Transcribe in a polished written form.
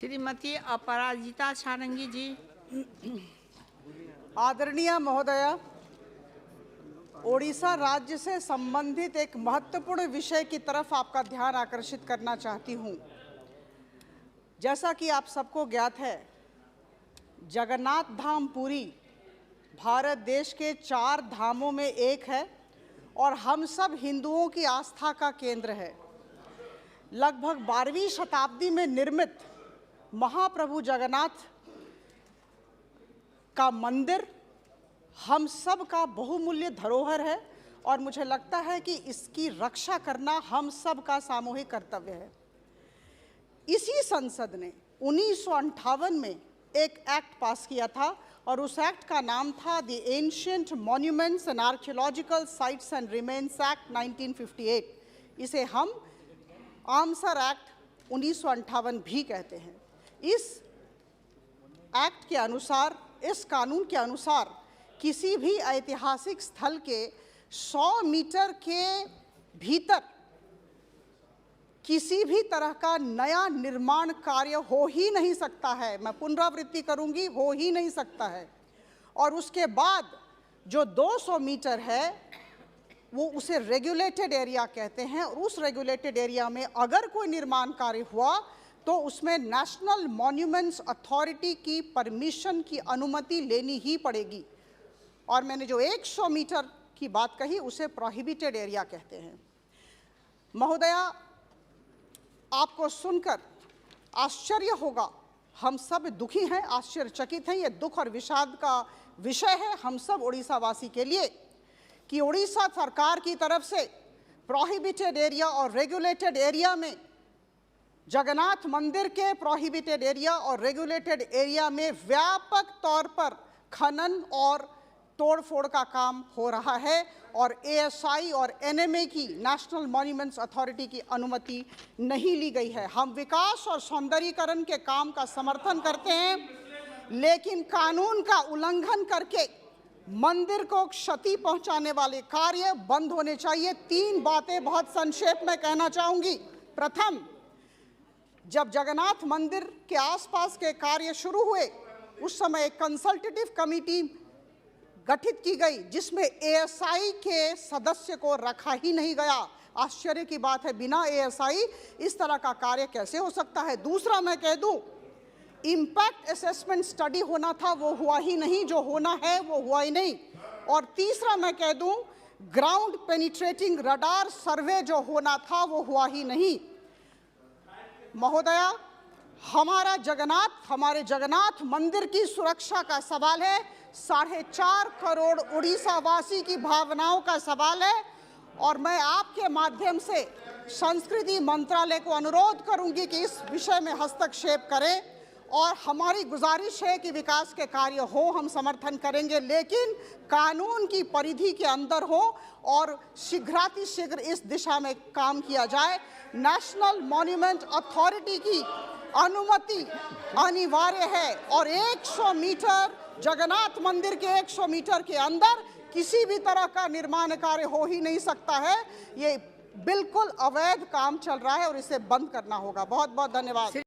श्रीमती अपराजिता सारंगी जी। आदरणीय महोदया, ओडिशा राज्य से संबंधित एक महत्वपूर्ण विषय की तरफ आपका ध्यान आकर्षित करना चाहती हूँ। जैसा कि आप सबको ज्ञात है, जगन्नाथ धाम पुरी भारत देश के 4 धामों में एक है और हम सब हिंदुओं की आस्था का केंद्र है। लगभग 12वीं शताब्दी में निर्मित महाप्रभु जगन्नाथ का मंदिर हम सब का बहुमूल्य धरोहर है और मुझे लगता है कि इसकी रक्षा करना हम सब का सामूहिक कर्तव्य है। इसी संसद ने 1958 में एक एक्ट पास किया था और उस एक्ट का नाम था the ancient monuments and archaeological sites and remains act 1958। इसे हम आमसर एक्ट 1958 भी कहते हैं। इस एक्ट के अनुसार, इस कानून के अनुसार किसी भी ऐतिहासिक स्थल के 100 मीटर के भीतर किसी भी तरह का नया निर्माण कार्य हो ही नहीं सकता है। मैं पुनरावृत्ति करूंगी, हो ही नहीं सकता है। और उसके बाद जो 200 मीटर है वो उसे रेगुलेटेड एरिया कहते हैं और उस रेगुलेटेड एरिया में अगर कोई निर्माण कार्य हुआ तो उसमें नेशनल मॉन्यूमेंट्स अथॉरिटी की परमिशन की अनुमति लेनी ही पड़ेगी। और मैंने जो 100 मीटर की बात कही उसे प्रोहिबिटेड एरिया कहते हैं। महोदया, आपको सुनकर आश्चर्य होगा, हम सब दुखी हैं, आश्चर्यचकित हैं। ये दुख और विषाद का विषय है हम सब उड़ीसा वासी के लिए कि उड़ीसा सरकार की तरफ से प्रोहिबिटेड एरिया और रेगुलेटेड एरिया में, जगन्नाथ मंदिर के प्रोहिबिटेड एरिया और रेगुलेटेड एरिया में व्यापक तौर पर खनन और तोड़फोड़ का काम हो रहा है और एएसआई और एनएमए की, नेशनल मॉन्यूमेंट्स अथॉरिटी की अनुमति नहीं ली गई है। हम विकास और सौंदर्यीकरण के काम का समर्थन करते हैं, लेकिन कानून का उल्लंघन करके मंदिर को क्षति पहुंचाने वाले कार्य बंद होने चाहिए। 3 बातें बहुत संक्षेप में कहना चाहूंगी। प्रथम, जब जगन्नाथ मंदिर के आसपास के कार्य शुरू हुए उस समय एक कंसल्टेटिव कमेटी गठित की गई जिसमें एएसआई के सदस्य को रखा ही नहीं गया। आश्चर्य की बात है, बिना एएसआई इस तरह का कार्य कैसे हो सकता है। दूसरा, मैं कह दूं, इम्पैक्ट असेसमेंट स्टडी होना था, वो हुआ ही नहीं। जो होना है वो हुआ ही नहीं। और तीसरा, मैं कह दूं, ग्राउंड पेनिट्रेटिंग रडार सर्वे जो होना था वो हुआ ही नहीं। महोदया, हमारे जगन्नाथ मंदिर की सुरक्षा का सवाल है, 4.5 करोड़ उड़ीसा वासी की भावनाओं का सवाल है और मैं आपके माध्यम से संस्कृति मंत्रालय को अनुरोध करूंगी कि इस विषय में हस्तक्षेप करें और हमारी गुजारिश है कि विकास के कार्य हो, हम समर्थन करेंगे, लेकिन कानून की परिधि के अंदर हो और शीघ्रातिशीघ्र इस दिशा में काम किया जाए। नेशनल मॉन्यूमेंट अथॉरिटी की अनुमति अनिवार्य है और 100 मीटर, जगन्नाथ मंदिर के 100 मीटर के अंदर किसी भी तरह का निर्माण कार्य हो ही नहीं सकता है। ये बिल्कुल अवैध काम चल रहा है और इसे बंद करना होगा। बहुत बहुत धन्यवाद।